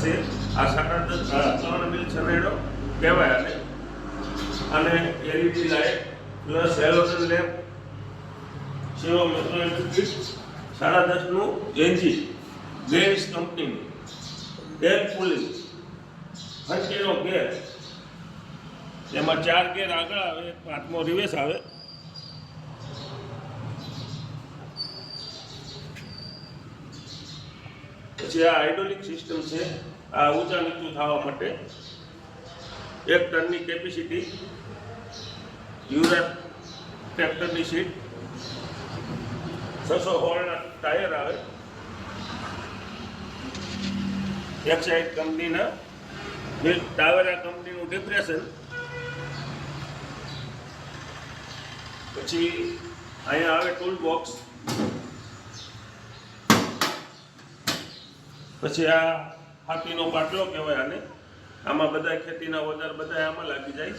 છે આ 3.5 મિલ સનેડો કહેવાય આને અને LED light plus halogen lamp સેવા મેટ્રોઇલેક્ટ્રિક કિટ 10.5 નું એન્જિન ગ્રેવિસ કંપનીનું એર કુલિંગ ફંટીનો ગેર એમાં 4 ગેર આગળ આવે 5મો રિવર્સ આવે પછી આ હાઇડ્રોલિક સિસ્ટમ છે આ ઊંચા નીચું થવા માટે 1 ટનની કેપેસિટી યુરા ટ્રેક્ટરની સીટ 616 ના ટાયર આવે એક્સાઇડ કંપનીના ટાવેરા કંપનીનું ડિપ્રેશન પછી અહીંયા આવે ટૂલ બોક્સ પછી આ હાથીનો પાટલો કહેવાય આને આમાં બધા ખેતીના ઓજાર બધા આમાં લાગી જાય